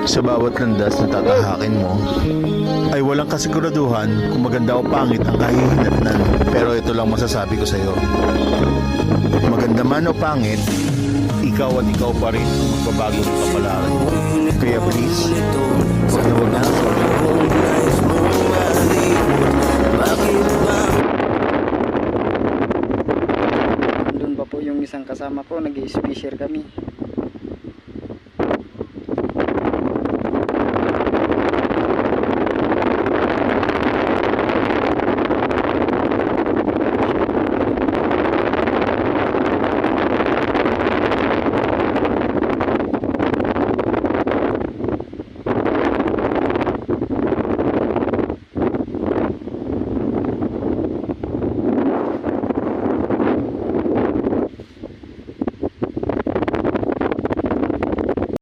Sa bawat landas na tatahakin mo, ay walang kasiguraduhan kung maganda o pangit ang kahihinatnan. Pero ito lang masasabi ko sa iyo. Maganda man o pangit, ikaw at ikaw pa rin magbabago ng kapalaran mo. Kaya please, wag na. Doon pa po yung isang kasama ko, nag-i-speaker kami.